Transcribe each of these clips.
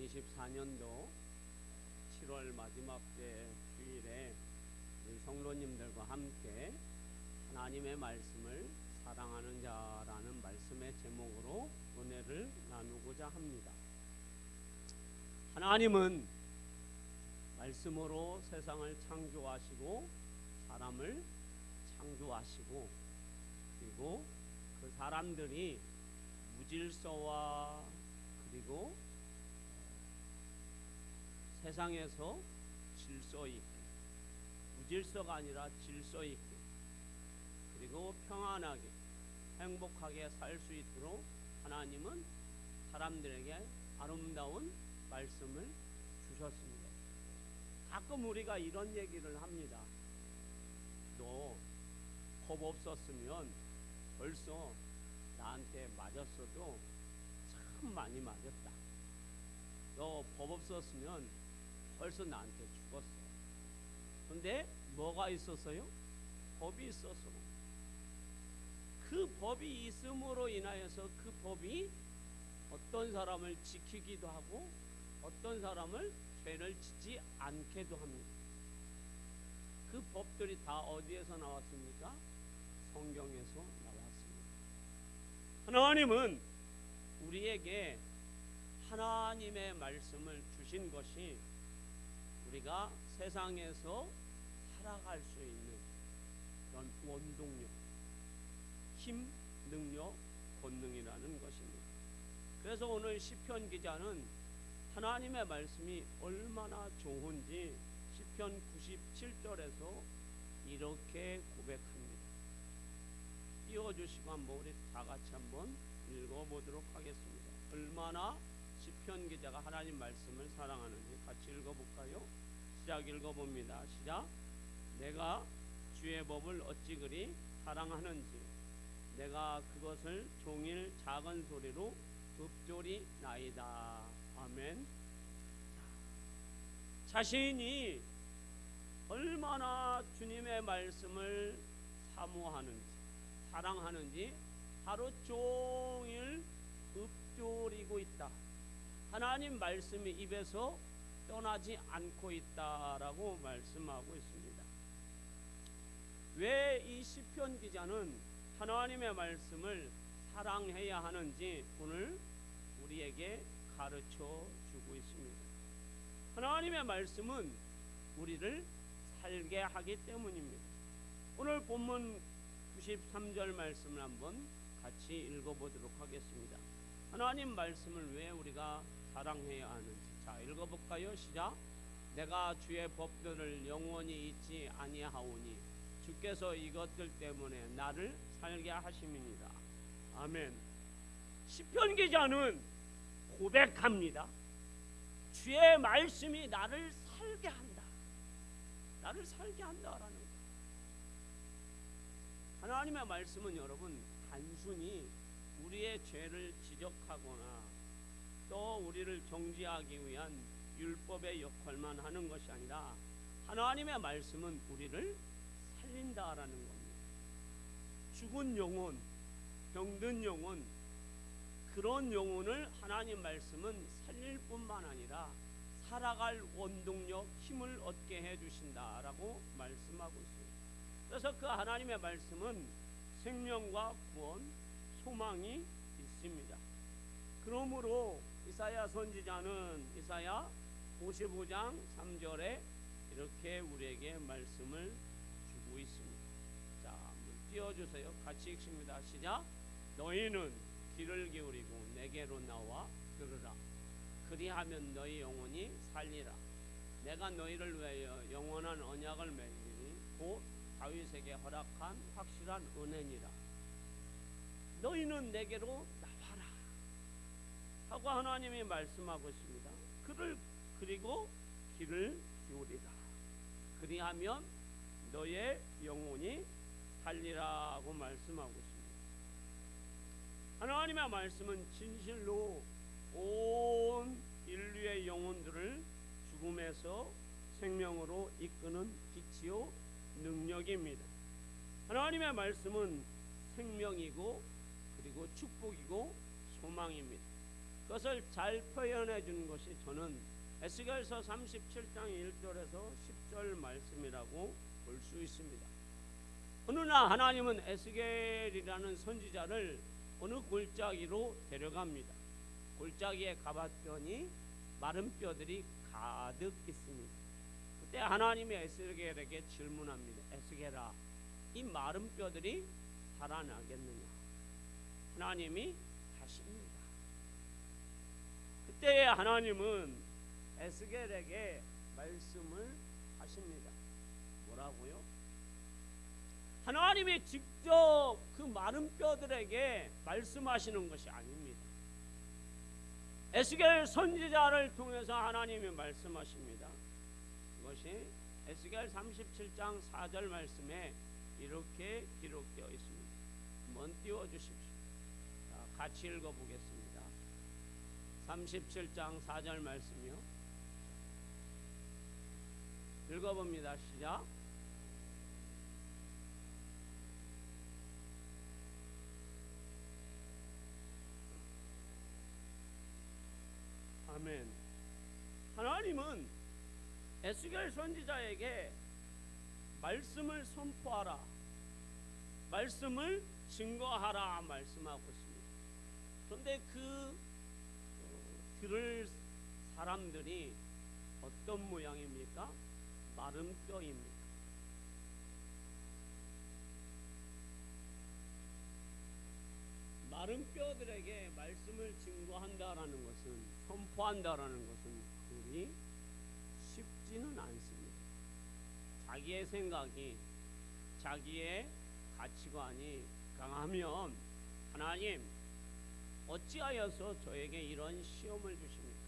2024년도 7월 마지막 주일에 우리 성도님들과 함께 하나님의 말씀을 사랑하는 자라는 말씀의 제목으로 은혜를 나누고자 합니다. 하나님은 말씀으로 세상을 창조하시고 사람을 창조하시고, 그리고 그 사람들이 무질서와 그리고 세상에서 질서 있게, 무질서가 아니라 질서 있게, 그리고 평안하게 행복하게 살 수 있도록 하나님은 사람들에게 아름다운 말씀을 주셨습니다. 가끔 우리가 이런 얘기를 합니다. 너 법 없었으면 벌써 나한테 맞았어도 참 많이 맞았다. 너 법 없었으면 벌써 나한테 죽었어. 근데 뭐가 있었어요? 법이 있어서. 그 법이 있음으로 인하여서 그 법이 어떤 사람을 지키기도 하고 어떤 사람을 죄를 짓지 않게도 합니다. 그 법들이 다 어디에서 나왔습니까? 성경에서 나왔습니다. 하나님은 우리에게 하나님의 말씀을 주신 것이 우리가 세상에서 살아갈 수 있는 그런 원동력, 힘, 능력, 권능이라는 것입니다. 그래서 오늘 시편 기자는 하나님의 말씀이 얼마나 좋은지 시편 97절에서 이렇게 고백합니다. 띄워주시고 한번 우리 다 같이 한번 읽어보도록 하겠습니다. 얼마나 시편 기자가 하나님 말씀을 사랑하는지 같이 읽어볼까요? 시작 읽어봅니다. 시작. 내가 주의 법을 어찌 그리 사랑하는지 내가 그것을 종일 작은 소리로 읊조리 나이다. 아멘. 자신이 얼마나 주님의 말씀을 사모하는지 사랑하는지 하루 종일 읊조리고 있다. 하나님 말씀이 입에서 떠나지 않고 있다라고 말씀하고 있습니다. 왜 이 시편 기자는 하나님의 말씀을 사랑해야 하는지 오늘 우리에게 가르쳐 주고 있습니다. 하나님의 말씀은 우리를 살게 하기 때문입니다. 오늘 본문 93절 말씀을 한번 같이 읽어보도록 하겠습니다. 하나님 말씀을 왜 우리가 사랑해야 하는지 자 읽어볼까요? 시작. 내가 주의 법들을 영원히 잊지 아니하오니 주께서 이것들 때문에 나를 살게 하심이니라. 아멘. 시편 기자는 고백합니다. 주의 말씀이 나를 살게 한다. 나를 살게 한다라는 것. 하나님의 말씀은 여러분 단순히 우리의 죄를 지적하거나 또 우리를 정죄하기 위한 율법의 역할만 하는 것이 아니라 하나님의 말씀은 우리를 살린다라는 겁니다. 죽은 영혼, 병든 영혼, 그런 영혼을 하나님 말씀은 살릴 뿐만 아니라 살아갈 원동력, 힘을 얻게 해주신다라고 말씀하고 있습니다. 그래서 그 하나님의 말씀은 생명과 구원, 소망이 있습니다. 그러므로 이사야 선지자는 이사야 55장 3절에 이렇게 우리에게 말씀을 주고 있습니다. 자, 한번 띄워주세요. 같이 읽습니다. 시작. 너희는 귀를 기울이고 내게로 나와 들으라. 그리하면 너희 영혼이 살리라. 내가 너희를 위하여 영원한 언약을 맺으니 곧 다윗에게 허락한 확실한 은혜니라. 너희는 내게로 나와라 하고 하나님이 말씀하고 있습니다. 그리고 귀를 기울이라. 그리하면 너의 영혼이 살리라고 말씀하고 있습니다. 하나님의 말씀은 진실로 온 인류의 영혼들을 죽음에서 생명으로 이끄는 빛이요 능력입니다. 하나님의 말씀은 생명이고 그리고 축복이고 소망입니다. 그것을 잘 표현해 준 것이 저는 에스겔서 37장 1절에서 10절 말씀이라고 볼 수 있습니다. 어느 날 하나님은 에스겔이라는 선지자를 어느 골짜기로 데려갑니다. 골짜기에 가봤더니 마른 뼈들이 가득 있습니다. 그때 하나님이 에스겔에게 질문합니다. 에스겔아, 이 마른 뼈들이 살아나겠느냐? 하나님이 하십니다. 그때 하나님은 에스겔에게 말씀을 하십니다. 뭐라고요? 하나님이 직접 그 마른 뼈들에게 말씀하시는 것이 아닙니다. 에스겔 선지자를 통해서 하나님이 말씀하십니다. 그것이 에스겔 37장 4절 말씀에 이렇게 기록되어 있습니다. 한번 띄워주십시오. 자, 같이 읽어보겠습니다. 37장 4절 말씀이요. 읽어봅니다. 시작. 아멘. 하나님은 에스겔 선지자에게 말씀을 선포하라, 말씀을 증거하라 말씀하고 있습니다. 그런데 들을 사람들이 어떤 모양입니까? 마른 뼈입니다. 마른 뼈들에게 말씀을 증거한다라는 것은, 선포한다라는 것은 그리 쉽지는 않습니다. 자기의 생각이, 자기의 가치관이 강하면 하나님 어찌하여서 저에게 이런 시험을 주십니까?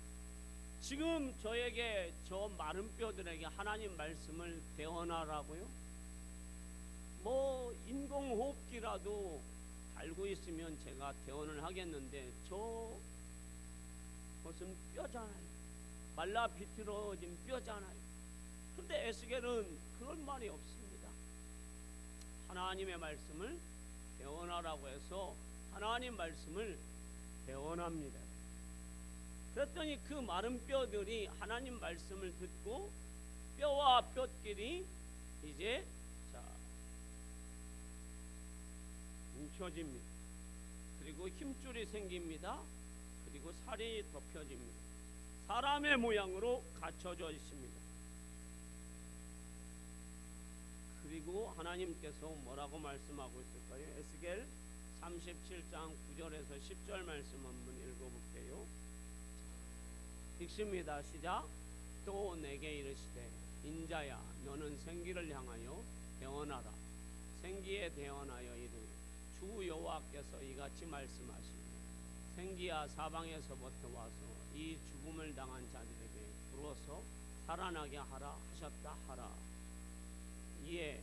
지금 저에게, 저 마른 뼈들에게 하나님 말씀을 대언하라고요? 뭐 인공호흡기라도 달고 있으면 제가 대언을 하겠는데 저것은 뼈잖아요. 말라 비틀어진 뼈잖아요. 그런데 에스겔은 그런 말이 없습니다. 하나님의 말씀을 대언하라고 해서 하나님 말씀을 대언합니다. 그랬더니 그 마른 뼈들이 하나님 말씀을 듣고 뼈와 뼈끼리 이제 뭉쳐집니다. 그리고 힘줄이 생깁니다. 그리고 살이 덮여집니다. 사람의 모양으로 갖춰져 있습니다. 그리고 하나님께서 뭐라고 말씀하고 있을까요? 에스겔 37장 9절에서 10절 말씀 한번 읽어볼게요. 읽습니다. 시작. 또 내게 이르시되 인자야, 너는 생기를 향하여 대언하라. 생기에 대언하여 이르 주 여호와께서 이같이 말씀하시니 생기야, 사방에서부터 와서 이 죽음을 당한 자들에게 불어서 살아나게 하라 하셨다 하라. 이에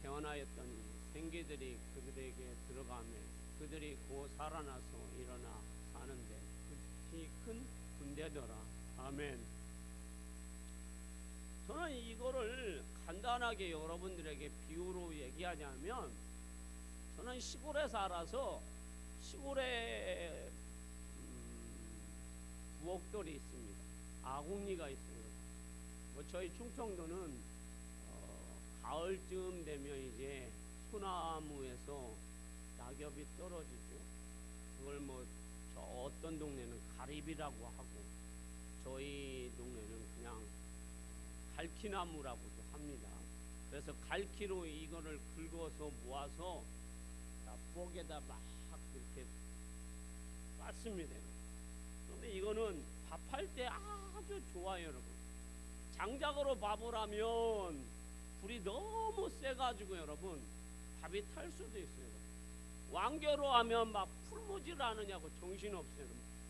대언하였더니 생기들이 그들에게 들어가며 그들이 곧 살아나서 일어나 사는데 극히 큰 군대더라. 아멘. 저는 이거를 간단하게 여러분들에게 비유로 얘기하자면, 저는 시골에 살아서 시골에 부엌돌이 있습니다. 아궁이가 있어요. 뭐 저희 충청도는 가을쯤 되면 이제 소나무에서 낙엽이 떨어지죠. 그걸 뭐 저 어떤 동네는 가리비라고 하고 저희 동네는 그냥 갈키나무라고도 합니다. 그래서 갈키로 이거를 긁어서 모아서 부엌에다 막 이렇게 빻습니다. 그런데 이거는 밥할 때 아주 좋아요, 여러분. 장작으로 밥을 하면 불이 너무 세가지고 여러분 밥이 탈 수도 있어요. 왕겨로 하면 막 풀무질 않으냐고 정신없어요.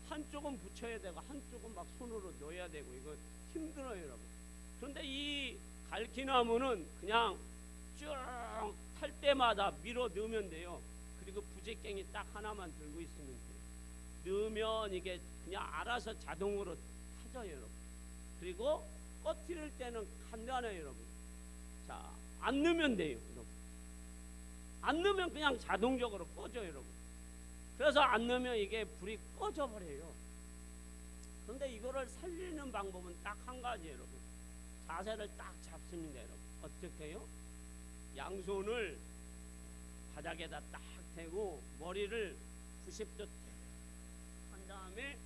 한쪽은 붙여야 되고 한쪽은 막 손으로 넣어야 되고 이거 힘들어요, 여러분. 그런데 이 갈키나무는 그냥 쭉 탈 때마다 밀어 넣으면 돼요. 그리고 부재깽이 딱 하나만 들고 있으면 돼요. 넣으면 이게 그냥 알아서 자동으로 타져요, 여러분. 그리고 꺼트릴 때는 간단해요, 여러분. 자, 안 넣으면 돼요, 여러분. 안 넣으면 그냥 자동적으로 꺼져요, 여러분. 그래서 안 넣으면 이게 불이 꺼져 버려요. 그런데 이거를 살리는 방법은 딱 한 가지 여러분. 자세를 딱 잡습니다 여러분. 어떻게 해요? 양손을 바닥에다 딱 대고 머리를 90도 한 다음에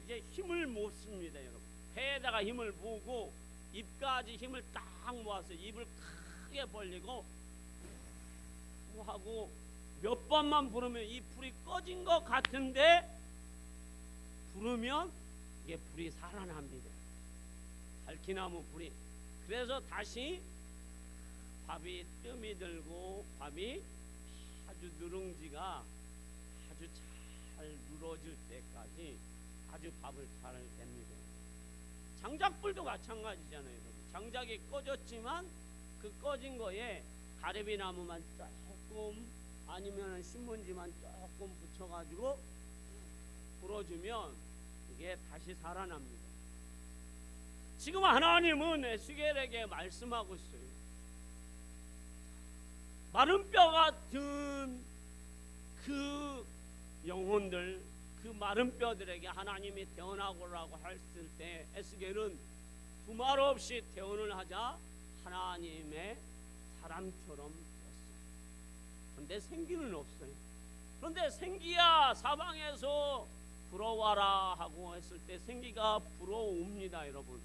이제 힘을 못 씁니다 여러분. 배에다가 힘을 모으고 입까지 힘을 딱 모아서 입을 크게 벌리고 하고 몇 번만 부르면 이 불이 꺼진 것 같은데 부르면 이게 불이 살아납니다. 달키나무 불이. 그래서 다시 밥이 뜸이 들고 밥이 아주 누룽지가 아주 잘 누러질 때까지 아주 밥을 잘 냅니다. 장작불도 마찬가지잖아요. 장작이 꺼졌지만 그 꺼진 거에 가래비나무만 조금 아니면 신문지만 조금 붙여가지고 불어주면 이게 다시 살아납니다. 지금 하나님은 에스겔에게 말씀하고 있어요. 마른 뼈 같은 그 영혼들, 그 마른 뼈들에게 하나님이 태어나고라고 했을 때 에스겔은 두말 없이 태어을 하자 하나님의 사람처럼 되었어요. 그런데 생기는 없어요. 그런데 생기야 사방에서 불어와라 하고 했을 때 생기가 불어옵니다 여러분.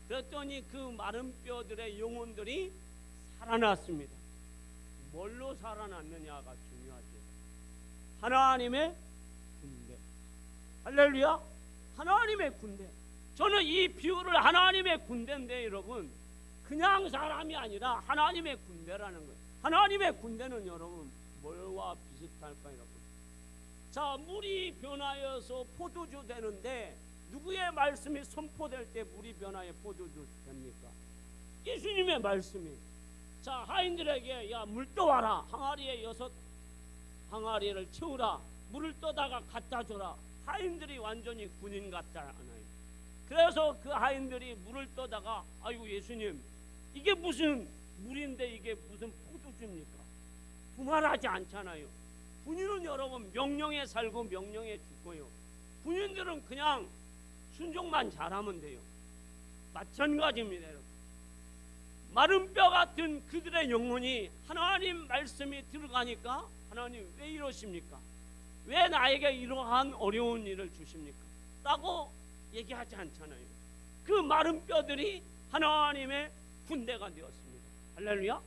그랬더니 그 마른 뼈들의 영혼들이 살아났습니다. 뭘로 살아났느냐가 중요하죠. 하나님의 군대. 할렐루야. 하나님의 군대. 저는 이 비유를 하나님의 군대인데 여러분 그냥 사람이 아니라 하나님의 군대라는 거예요. 하나님의 군대는 여러분 뭘와 비슷할까요 여러분? 자, 물이 변하여서 포도주 되는데 누구의 말씀이 선포될 때 물이 변하여 포도주 됩니까? 예수님의 말씀이. 자, 하인들에게 야, 물 떠와라. 항아리에 6 항아리를 채우라. 물을 떠다가 갖다 줘라. 하인들이 완전히 군인 같지 않아요. 그래서 그 하인들이 물을 떠다가 아이고 예수님 이게 무슨 물인데 이게 무슨 포도주입니까? 두말하지 않잖아요. 군인은 여러분 명령에 살고 명령에 죽고요. 군인들은 그냥 순종만 잘하면 돼요. 마찬가지입니다 여러분. 마른 뼈 같은 그들의 영혼이 하나님 말씀이 들어가니까 하나님 왜 이러십니까? 왜 나에게 이러한 어려운 일을 주십니까? 라고 얘기하지 않잖아요. 그 마른 뼈들이 하나님의 군대가 되었습니다. 할렐루야.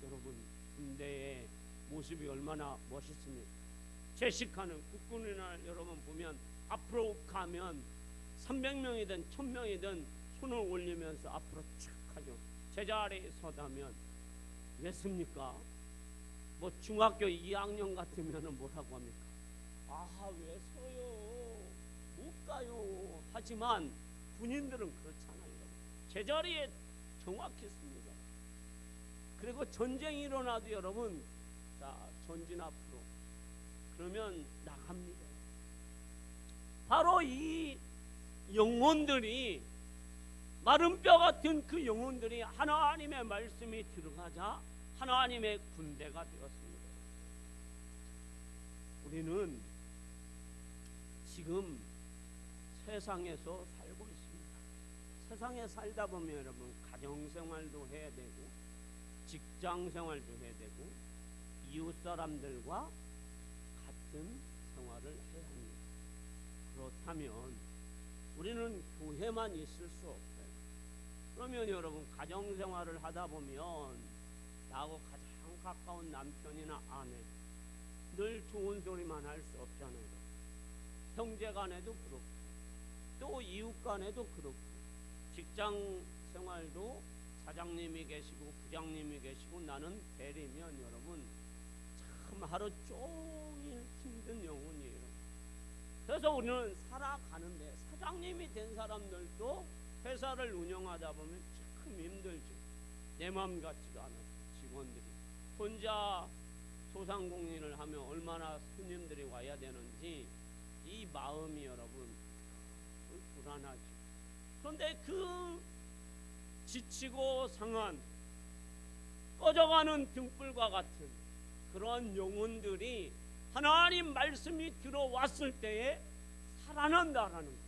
여러분 군대의 모습이 얼마나 멋있습니까? 제식하는 국군이나 여러분 보면 앞으로 가면 300명이든 1000명이든 손을 올리면서 앞으로 쭉 하죠. 제자리에 서다면 왜 씁니까? 뭐 중학교 2학년 같으면 뭐라고 합니까? 아, 왜 서요? 못 가요. 하지만 군인들은 그렇잖아요. 제자리에 정확히 씁니다. 그리고 전쟁이 일어나도 여러분 자, 전진 앞으로 그러면 나갑니다. 바로 이 영혼들이 마른 뼈 같은 그 영혼들이 하나님의 말씀이 들어가자 하나님의 군대가 되었습니다. 우리는 지금 세상에서 살고 있습니다. 세상에 살다 보면 여러분 가정생활도 해야 되고 직장생활도 해야 되고 이웃 사람들과 같은 생활을 해야 합니다. 그렇다면 우리는 교회만 있을 수 없어요. 그러면 여러분 가정생활을 하다 보면 나하고 가장 가까운 남편이나 아내 늘 좋은 소리만 할 수 없잖아요. 형제간에도 그렇고 또 이웃간에도 그렇고 직장생활도 사장님이 계시고 부장님이 계시고 나는 대리면 여러분 참 하루 종일 힘든 영혼이에요. 그래서 우리는 살아가는데 사장님이 된 사람들도 회사를 운영하다 보면 참 힘들죠. 내 마음 같지도 않아요. 직원들이 혼자 소상공인을 하면 얼마나 손님들이 와야 되는지 이 마음이 여러분 불안하죠. 그런데 그 지치고 상한 꺼져가는 등불과 같은 그런 영혼들이 하나님 말씀이 들어왔을 때에 살아난다라는 거예요.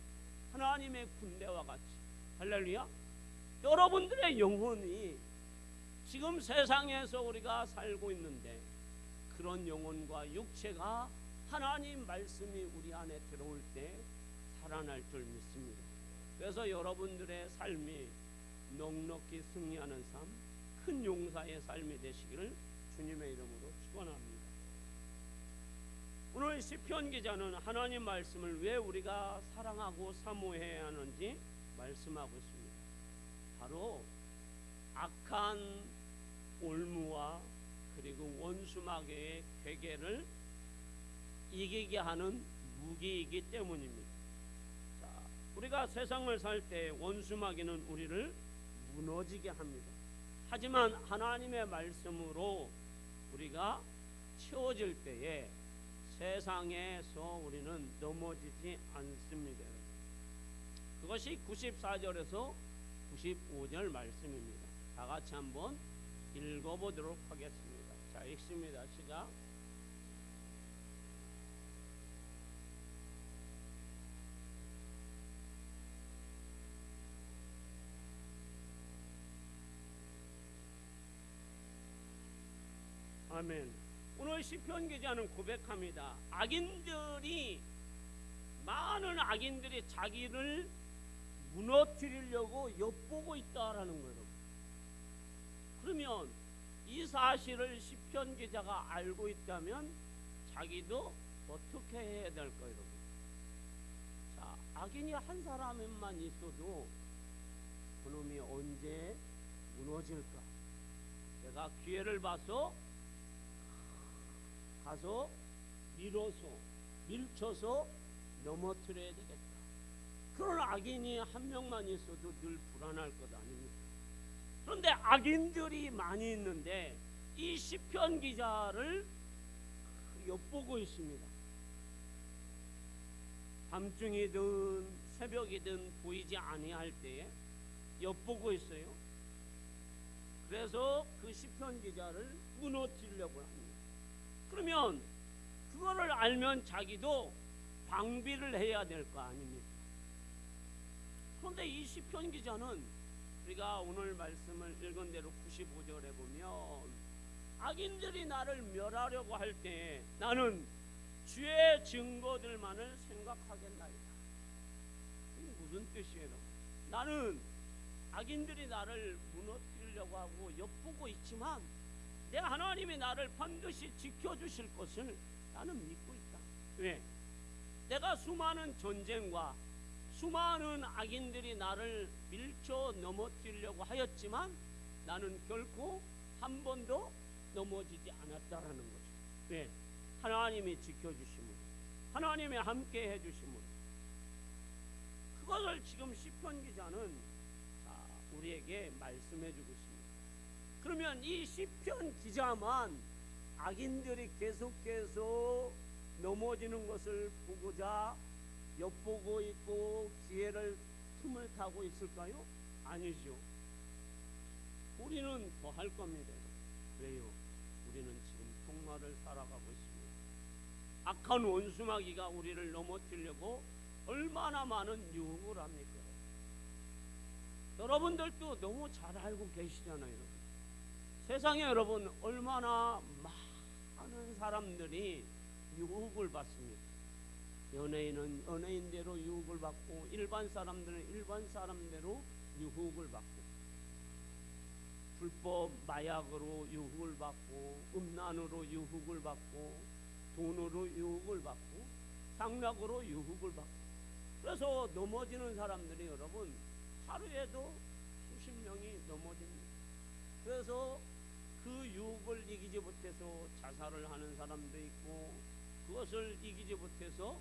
하나님의 군대와 같이. 할렐루야. 여러분들의 영혼이 지금 세상에서 우리가 살고 있는데 그런 영혼과 육체가 하나님 말씀이 우리 안에 들어올 때 살아날 줄 믿습니다. 그래서 여러분들의 삶이 넉넉히 승리하는 삶, 큰 용사의 삶이 되시기를 주님의 이름으로 축원합니다. 오늘 시편 기자는 하나님 말씀을 왜 우리가 사랑하고 사모해야 하는지 말씀하고 있습니다. 바로 악한 올무와 그리고 원수마귀의 괴계를 이기게 하는 무기이기 때문입니다. 자, 우리가 세상을 살 때 원수마귀는 우리를 무너지게 합니다. 하지만 하나님의 말씀으로 우리가 채워질 때에 세상에서 우리는 넘어지지 않습니다. 그것이 94절에서 95절 말씀입니다. 다 같이 한번 읽어보도록 하겠습니다. 자, 읽습니다. 시작. 아멘. 오늘 시편 기자는 고백합니다. 많은 악인들이 자기를 무너뜨리려고 엿보고 있다라는 거예요. 그러면 이 사실을 시편 기자가 알고 있다면 자기도 어떻게 해야 될까요? 자, 악인이 한 사람만 있어도 그놈이 언제 무너질까? 내가 기회를 봐서 가서 밀쳐서 넘어뜨려야 되겠다. 그런 악인이 한 명만 있어도 늘 불안할 것 아닙니까? 그런데 악인들이 많이 있는데 이 시편 기자를 엿보고 있습니다. 밤중이든 새벽이든 보이지 아니할 때에 엿보고 있어요. 그래서 그 시편 기자를 무너뜨리려고 합니다. 그러면 그거를 알면 자기도 방비를 해야 될 거 아닙니까? 그런데 이 시편 기자는 우리가 오늘 말씀을 읽은 대로 95절에 보면 악인들이 나를 멸하려고 할 때 나는 주의 증거들만을 생각하겠나이다. 이게 무슨 뜻이에요? 나는 악인들이 나를 무너뜨리려고 하고 엿보고 있지만 내 하나님이 나를 반드시 지켜주실 것을 나는 믿고 있다. 왜? 내가 수많은 전쟁과 수많은 악인들이 나를 밀쳐 넘어뜨리려고 하였지만 나는 결코 한 번도 넘어지지 않았다라는 거죠. 왜? 하나님이 지켜주심으로, 하나님이 함께 해주심으로. 그것을 지금 시편 기자는 우리에게 말씀해주고 있습니다. 그러면 이 시편 기자만 악인들이 계속해서 넘어지는 것을 보고자 엿보고 있고 틈을 타고 있을까요? 아니죠. 우리는 더 할 겁니다. 왜요? 우리는 지금 종말을 살아가고 있습니다. 악한 원수마귀가 우리를 넘어뜨리려고 얼마나 많은 유혹을 합니까? 여러분들도 너무 잘 알고 계시잖아요. 세상에 여러분 얼마나 많은 사람들이 유혹을 받습니다. 연예인은 연예인대로 유혹을 받고 일반 사람들은 일반 사람대로 유혹을 받고 불법 마약으로 유혹을 받고 음란으로 유혹을 받고 돈으로 유혹을 받고 상락으로 유혹을 받고 그래서 넘어지는 사람들이 여러분 하루에도 수십 명이 넘어집니다. 그래서 그 유혹을 이기지 못해서 자살을 하는 사람도 있고 그것을 이기지 못해서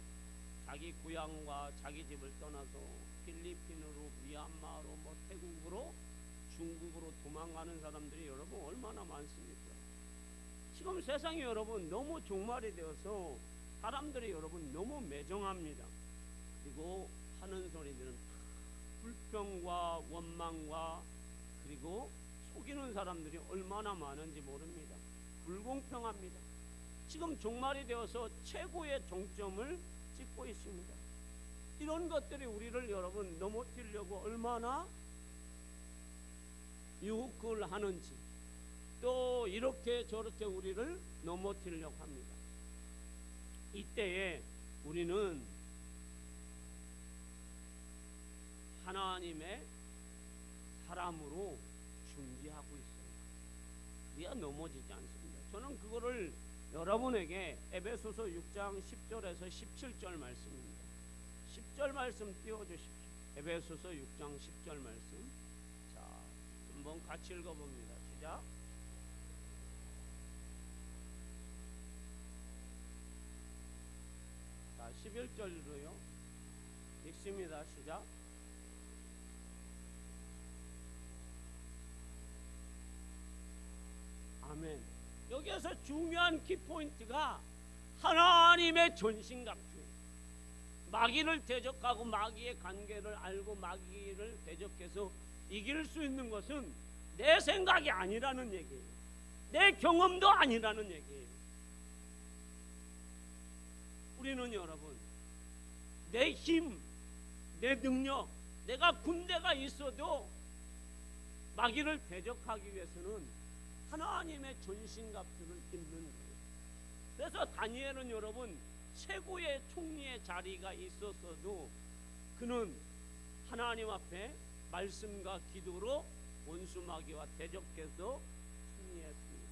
자기 고향과 자기 집을 떠나서 필리핀으로 미얀마로 태국으로 중국으로 도망가는 사람들이 여러분 얼마나 많습니까? 지금 세상이 여러분 너무 종말이 되어서 사람들이 여러분 너무 매정합니다. 그리고 하는 소리들은 불평과 원망과 그리고 속이는 사람들이 얼마나 많은지 모릅니다. 불공평합니다. 지금 종말이 되어서 최고의 종점을 찍고 있습니다. 이런 것들이 우리를 여러분 넘어뜨리려고 얼마나 유혹을 하는지, 또 이렇게 저렇게 우리를 넘어뜨리려고 합니다. 이때에 우리는 하나님의 사람으로 준비하고 있어요. 그래야 넘어지지 않습니다. 저는 그거를 여러분에게 에베소서 6장 10절에서 17절 말씀입니다. 10절 말씀 띄워주십시오. 에베소서 6장 10절 말씀. 자, 한번 같이 읽어봅니다. 시작. 자, 11절로요. 읽습니다. 시작. 아멘. 여기에서 중요한 키포인트가 하나님의 전신갑주. 마귀를 대적하고 마귀의 관계를 알고 마귀를 대적해서 이길 수 있는 것은 내 생각이 아니라는 얘기예요. 내 경험도 아니라는 얘기예요. 우리는 여러분, 내 힘, 내 능력, 내가 군대가 있어도 마귀를 대적하기 위해서는 하나님의 전신갑주를 입는 거예요. 그래서 다니엘은 여러분 최고의 총리의 자리가 있었어도 그는 하나님 앞에 말씀과 기도로 원수 마귀와 대적해서 승리했습니다.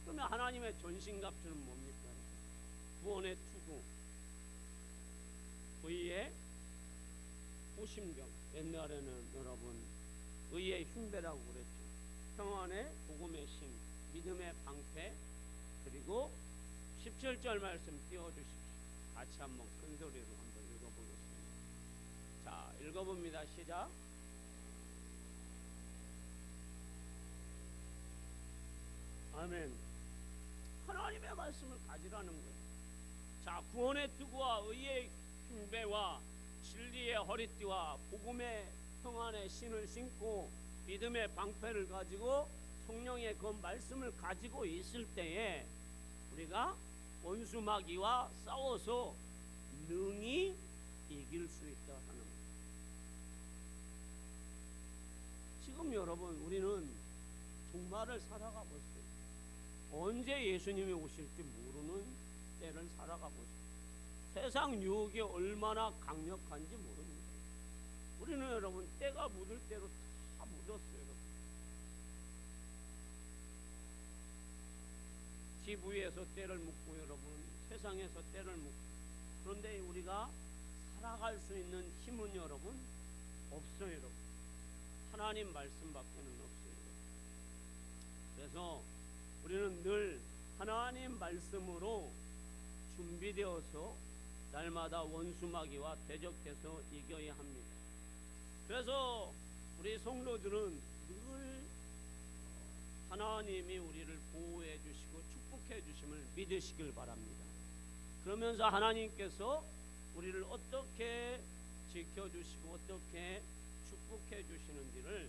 그러면 하나님의 전신갑주는 뭡니까? 구원의 투구, 의의 호심경, 옛날에는 여러분 의의 흉배라고 그랬죠. 평안의 복음의 신, 믿음의 방패, 그리고 17절 말씀 띄워주십시오. 같이 한번 큰 소리로 한번 읽어보겠습니다. 자, 읽어봅니다. 시작. 아멘. 하나님의 말씀을 가지라는 거예요. 자, 구원의 투구와 의의 흉배와 진리의 허리띠와 복음의 평안의 신을 신고 믿음의 방패를 가지고 성령의 그 말씀을 가지고 있을 때에 우리가 원수 마귀와 싸워서 능히 이길 수 있다 하는 거예요. 지금 여러분 우리는 종말을 살아가고 있어요. 언제 예수님이 오실지 모르는 때를 살아가고 있어요. 세상 유혹이 얼마나 강력한지 모릅니다. 우리는 여러분 때가 묻을 대로 다 묻었어요. 여러분. 집 위에서 때를 묻고 여러분 세상에서 때를 묻고, 그런데 우리가 살아갈 수 있는 힘은 여러분 없어요. 여러분. 하나님 말씀밖에는 없어요. 그래서 우리는 늘 하나님 말씀으로 준비되어서 날마다 원수 마귀와 대적해서 이겨야 합니다. 그래서 우리 성도들은 늘 하나님이 우리를 보호해 주시고 축복해 주심을 믿으시길 바랍니다. 그러면서 하나님께서 우리를 어떻게 지켜주시고 어떻게 축복해 주시는지를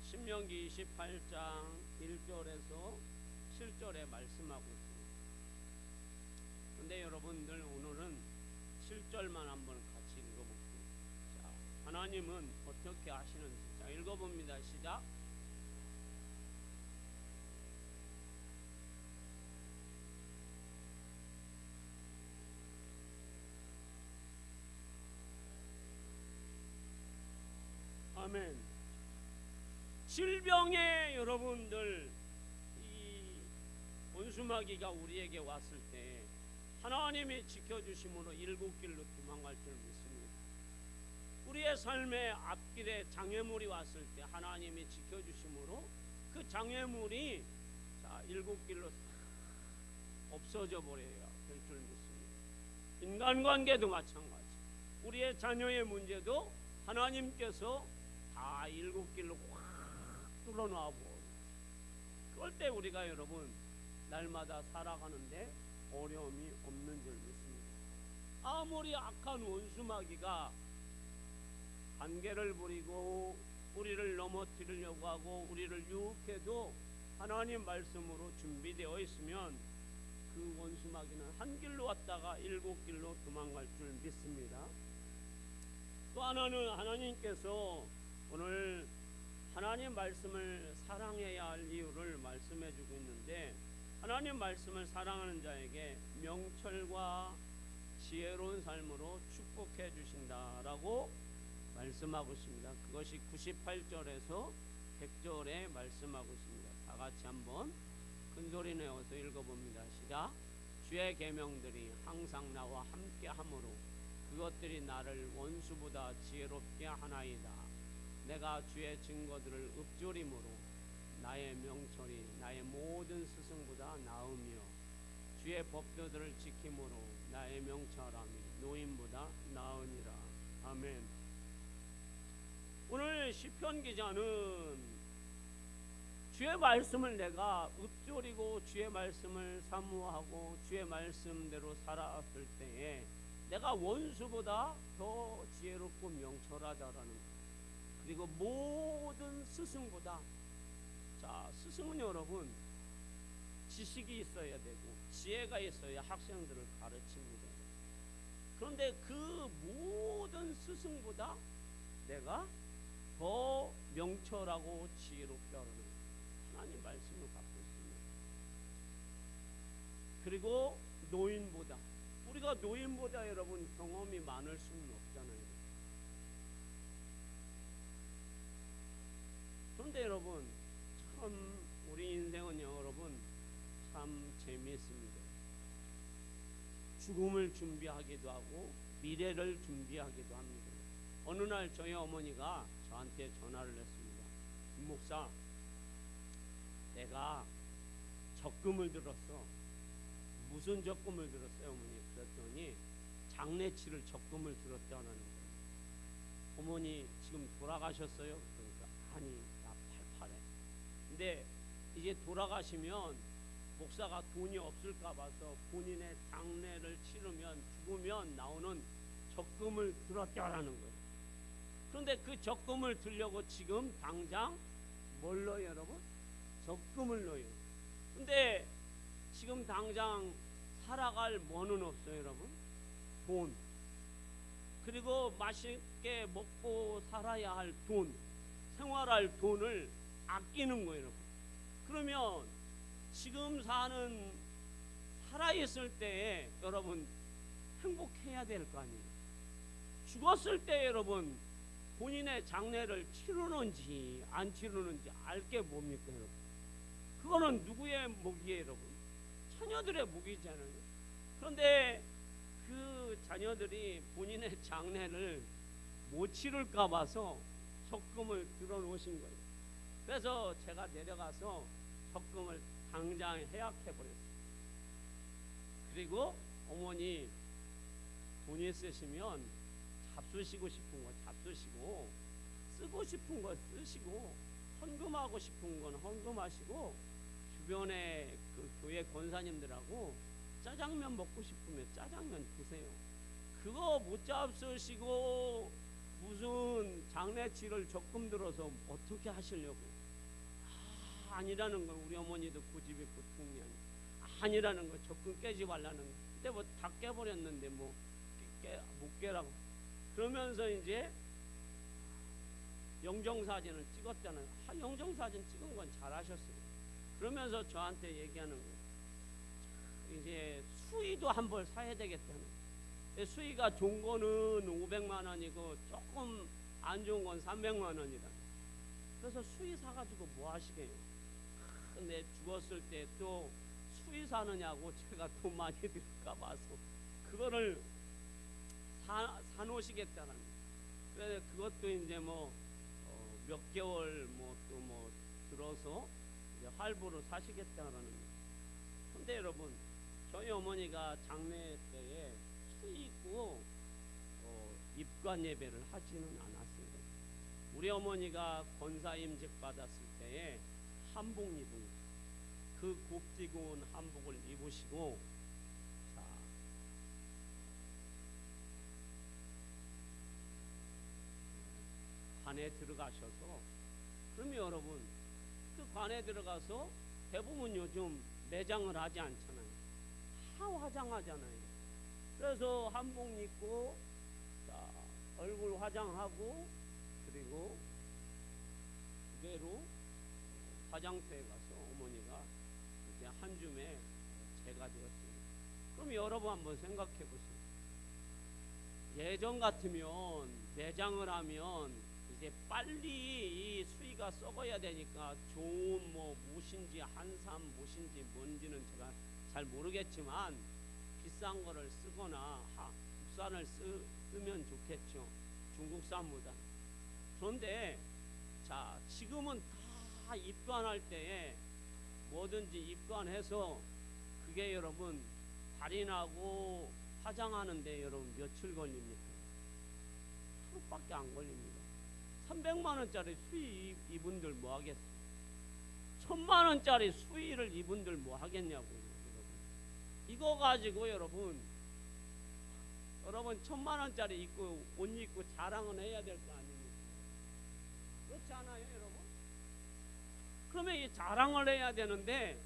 신명기 28장 1절에서 7절에 말씀하고 있습니다. 그런데 여러분들 오늘은 7절만 한번 같이 읽어볼게요. 자, 하나님은 어떻게 하시는지. 자, 읽어봅니다. 시작. 아멘. 질병에 여러분들 이 원수마귀가 우리에게 왔을 때 하나님이 지켜주심으로 일곱 길로 도망갈 줄 믿습니다. 우리의 삶의 앞길에 장애물이 왔을 때 하나님이 지켜주심으로 그 장애물이 일곱 길로 없어져 버려야 될 줄 믿습니다. 인간관계도 마찬가지. 우리의 자녀의 문제도 하나님께서 다 일곱 길로 확 뚫어놔버려요. 그럴 때 우리가 여러분 날마다 살아가는데 어려움이 없는 줄 믿습니다. 아무리 악한 원수마귀가 관계를 부리고 우리를 넘어뜨리려고 하고 우리를 유혹해도 하나님 말씀으로 준비되어 있으면 그 원수마귀는 한 길로 왔다가 7길로 도망갈 줄 믿습니다. 또 하나는 하나님께서 오늘 하나님 말씀을 사랑해야 할 이유를 말씀해 주고 있는데, 하나님 말씀을 사랑하는 자에게 명철과 지혜로운 삶으로 축복해 주신다라고 말씀하고 있습니다. 그것이 98절에서 100절에 말씀하고 있습니다. 다 같이 한번 큰소리 내어서 읽어봅니다. 시작. 주의 계명들이 항상 나와 함께 하므로 그것들이 나를 원수보다 지혜롭게 하나이다. 내가 주의 증거들을 읊조림으로 나의 명철이 나의 모든 스승보다 나으며 주의 법도들을 지킴으로 나의 명철함이 노인보다 나으니라. 아멘. 오늘 시편 기자는 주의 말씀을 내가 읊조리고 주의 말씀을 사모하고 주의 말씀대로 살아왔을 때에 내가 원수보다 더 지혜롭고 명철하다라는 것. 그리고 모든 스승보다, 자, 스승은 여러분 지식이 있어야 되고 지혜가 있어야 학생들을 가르칩니다. 그런데 그 모든 스승보다 내가 더 명철하고 지혜롭게 하는 하나님 말씀을 갖고 있습니다. 그리고 노인보다, 우리가 노인보다 여러분 경험이 많을 수는 없잖아요. 그런데 여러분 참 우리 인생은 여러분 참 재미있습니다. 죽음을 준비하기도 하고 미래를 준비하기도 합니다. 어느 날 저희 어머니가 저한테 전화를 했습니다. 김 목사, 내가 적금을 들었어. 무슨 적금을 들었어요, 어머니? 그랬더니 장례치를 적금을 들었다는 거예요. 어머니 지금 돌아가셨어요? 그러니까 아니, 나 88에. 근데 이제 돌아가시면 목사가 돈이 없을까 봐서 본인의 장례를 치르면 죽으면 나오는 적금을 들었다라는 거예요. 그런데 그 적금을 들려고 지금 당장 뭘 넣어요, 여러분? 적금을 넣어요. 근데 지금 당장 살아갈 뭐는 없어요, 여러분? 돈. 그리고 맛있게 먹고 살아야 할 돈, 생활할 돈을 아끼는 거예요, 여러분. 그러면 지금 살아있을 때에 여러분 행복해야 될 거 아니에요. 죽었을 때 여러분 본인의 장례를 치르는지 안 치르는지 알게 뭡니까, 여러분? 그거는 누구의 몫이에요, 여러분? 자녀들의 몫이잖아요. 그런데 그 자녀들이 본인의 장례를 못 치를까 봐서 적금을 들어놓으신 거예요. 그래서 제가 내려가서 적금을 당장 해약해 버렸어요. 그리고 어머니 돈 있으시면 잡수시고 싶은 거 잡수시고, 쓰고 싶은 거 쓰시고, 헌금하고 싶은 건 헌금하시고, 주변에 그 교회 권사님들하고 짜장면 먹고 싶으면 짜장면 드세요. 그거 못 잡수시고 무슨 장례치를 적금 들어서 어떻게 하시려고? 아니라는 거. 우리 어머니도 고집이 보통이 아니라는 거. 적금 깨지 말라는 거. 근데 뭐 다 깨버렸는데 뭐 못 깨라고. 그러면서 이제 영정사진을 찍었잖아요. 영정사진 찍은 건 잘하셨어요. 그러면서 저한테 얘기하는 거예요. 이제 수의도 한 벌 사야 되겠다는 거예요. 수의가 좋은 거는 500만 원이고 조금 안 좋은 건 300만 원이다. 그래서 수의 사가지고 뭐 하시게요? 근데 죽었을 때 또 수의 사느냐고 제가 돈 많이 들까 봐서 그거를 사놓으시겠다는 거예요. 그래서 그것도 이제 뭐 몇 개월 뭐 또 뭐 들어서 이제 할부로 사시겠다는 거예요. 근데 여러분 저희 어머니가 장례 때에 수의 있고 입관 예배를 하지는 않았어요. 우리 어머니가 권사임직 받았을 때에 한복 입은 그 곱디고운 한복을 입으시고, 자, 관에 들어가셔서, 그러면 여러분 그 관에 들어가서 대부분 요즘 매장을 하지 않잖아요. 다 화장하잖아요. 그래서 한복 입고 자, 얼굴 화장하고 그리고 그대로 화장터에 가서 어머니가 이제 한 줌에 제가 되었습니다. 그럼 여러분 한번 생각해 보세요. 예전 같으면 매장을 하면 이제 빨리 이 수의가 썩어야 되니까 좋은 뭐 무엇인지 한삼 무엇인지 뭔지는 제가 잘 모르겠지만 비싼 거를 쓰거나 국산을 쓰면 좋겠죠. 중국산보다. 그런데 자 지금은 다 입관할 때에 뭐든지 입관해서 그게 여러분 발인하고 화장하는데 여러분 며칠 걸립니까? 하루밖에 안 걸립니다. 300만 원짜리 수의 이분들 뭐 하겠어요? 1000만 원짜리 수의를 이분들 뭐 하겠냐고요, 여러분. 이거 가지고 여러분 1000만 원짜리 입고 옷 입고 자랑은 해야 될 거 아닙니까? 그렇지 않아요, 여러분? 그러면 이 자랑을 해야 되는데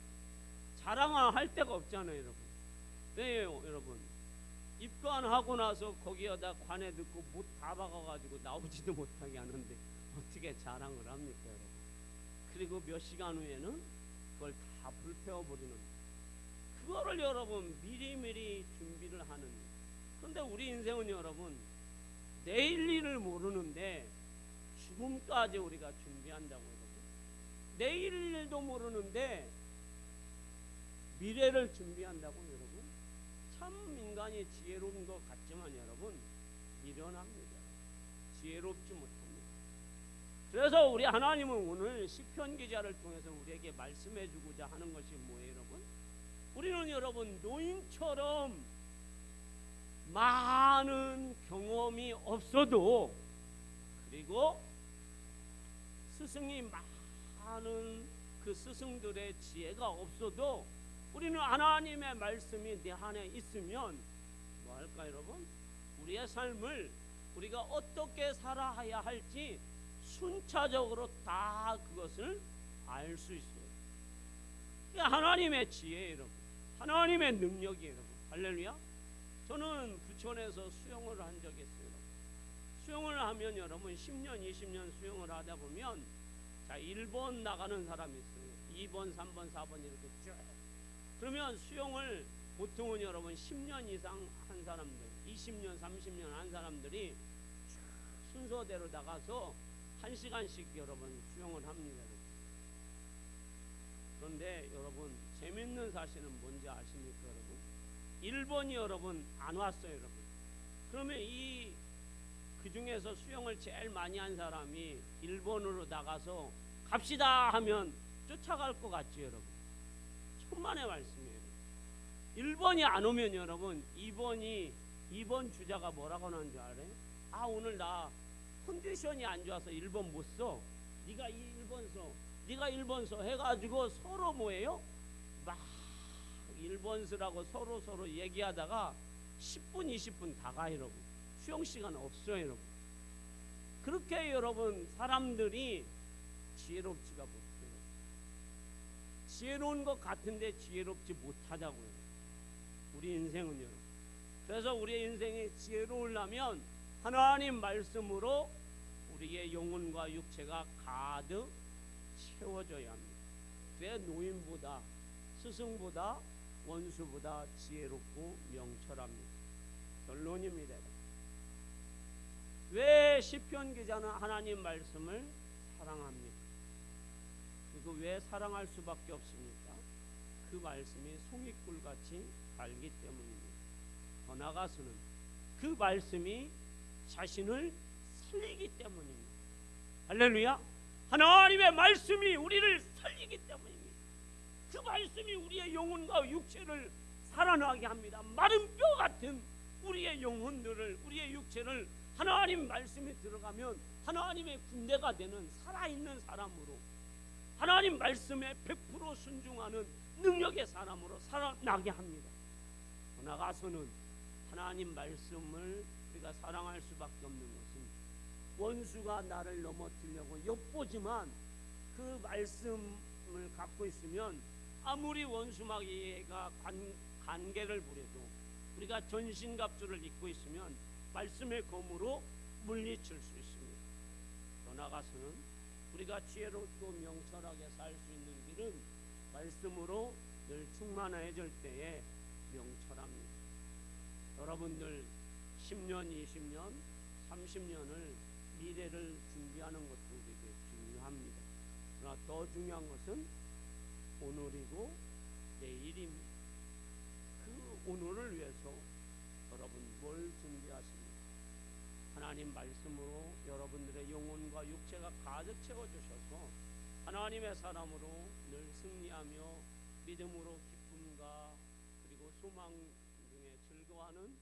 자랑을 할 데가 없잖아요, 여러분. 왜요, 여러분? 입관하고 나서 거기에다 관에 넣고 못 다 박아가지고 나오지도 못하게 하는데 어떻게 자랑을 합니까, 여러분? 그리고 몇 시간 후에는 그걸 다 불태워버리는 그거를 여러분 미리미리 준비를 하는. 그런데 우리 인생은 여러분 내일 일을 모르는데 죽음까지 우리가 준비한다고 여러분. 내일 일도 모르는데 미래를 준비한다고 여러분. 참 인간이 지혜로운 것 같지만 여러분 미련합니다. 지혜롭지 못합니다. 그래서 우리 하나님은 오늘 시편 기자를 통해서 우리에게 말씀해 주고자 하는 것이 뭐예요, 여러분? 우리는 여러분 노인처럼 많은 경험이 없어도 그리고 스승이 많은 그 스승들의 지혜가 없어도 우리는 하나님의 말씀이 내 안에 있으면 뭐 할까 여러분? 우리의 삶을 우리가 어떻게 살아야 할지 순차적으로 다 그것을 알 수 있어요. 그게 하나님의 지혜예요, 여러분. 하나님의 능력이에요, 여러분. 할렐루야. 저는 부천에서 수영을 한 적이 있어요. 수영을 하면 여러분 10년 20년 수영을 하다 보면 자 1번 나가는 사람이 있어요. 2번 3번 4번 이렇게 쭉. 그러면 수영을 보통은 여러분 10년 이상 한 사람들 20년 30년 한 사람들이 순서대로 나가서 1시간씩 여러분 수영을 합니다. 그런데 여러분 재밌는 사실은 뭔지 아십니까 여러분? 1번이 여러분 안 왔어요 여러분. 그러면 그 중에서 수영을 제일 많이 한 사람이 1번으로 나가서 갑시다 하면 쫓아갈 것 같죠 여러분? 천만의 말씀이에요. 1번이 안 오면 여러분 2번 주자가 뭐라고 하는 줄 알아요? 아 오늘 나 컨디션이 안 좋아서 1번 못 써. 네가 1번 써. 네가 1번 써 해가지고 서로 뭐예요? 막 1번 쓰라고 서로 얘기하다가 10분 20분 다 가 여러분. 수영 시간 없어요 여러분. 그렇게 여러분 사람들이 지혜롭지가 못해요. 지혜로운 것 같은데 지혜롭지 못하다고요. 우리 인생은 여러분. 그래서 우리의 인생이 지혜로우려면 하나님 말씀으로 우리의 영혼과 육체가 가득 채워져야 합니다. 그래야 노인보다 스승보다 원수보다 지혜롭고 명철합니다. 결론입니다. 왜 시편 기자는 하나님 말씀을 사랑합니까? 그리고 왜 사랑할 수밖에 없습니까? 그 말씀이 송이꿀같이 달기 때문입니다. 더 나아가서는 그 말씀이 자신을 살리기 때문입니다. 할렐루야. 하나님의 말씀이 우리를 살리기 때문입니다. 그 말씀이 우리의 영혼과 육체를 살아나게 합니다. 마른 뼈 같은 우리의 영혼들을 우리의 육체를 하나님 말씀에 들어가면 하나님의 군대가 되는 살아있는 사람으로 하나님 말씀에 100% 순종하는 능력의 사람으로 살아나게 합니다. 더 나아가서는 하나님 말씀을 우리가 사랑할 수밖에 없는 것은 원수가 나를 넘어뜨리려고 엿보지만 그 말씀을 갖고 있으면 아무리 원수마귀가 관계를 부려도 우리가 전신갑주를 입고 있으면 말씀의 검으로 물리칠 수 있습니다. 더 나아가서는 우리가 지혜롭고 명철하게 살 수 있는 길은 말씀으로 늘 충만해질 때에 명철합니다. 여러분들 10년, 20년, 30년을 미래를 준비하는 것도 되게 중요합니다. 그러나 더 중요한 것은 오늘이고 내일입니다. 그 오늘을 위해서 여러분 뭘 준비하십니까? 하나님 말씀으로 여러분들의 영혼과 육체가 가득 채워주셔서 하나님의 사람으로 늘 승리하며 믿음으로 기쁨과 그리고 소망 중에 즐거워하는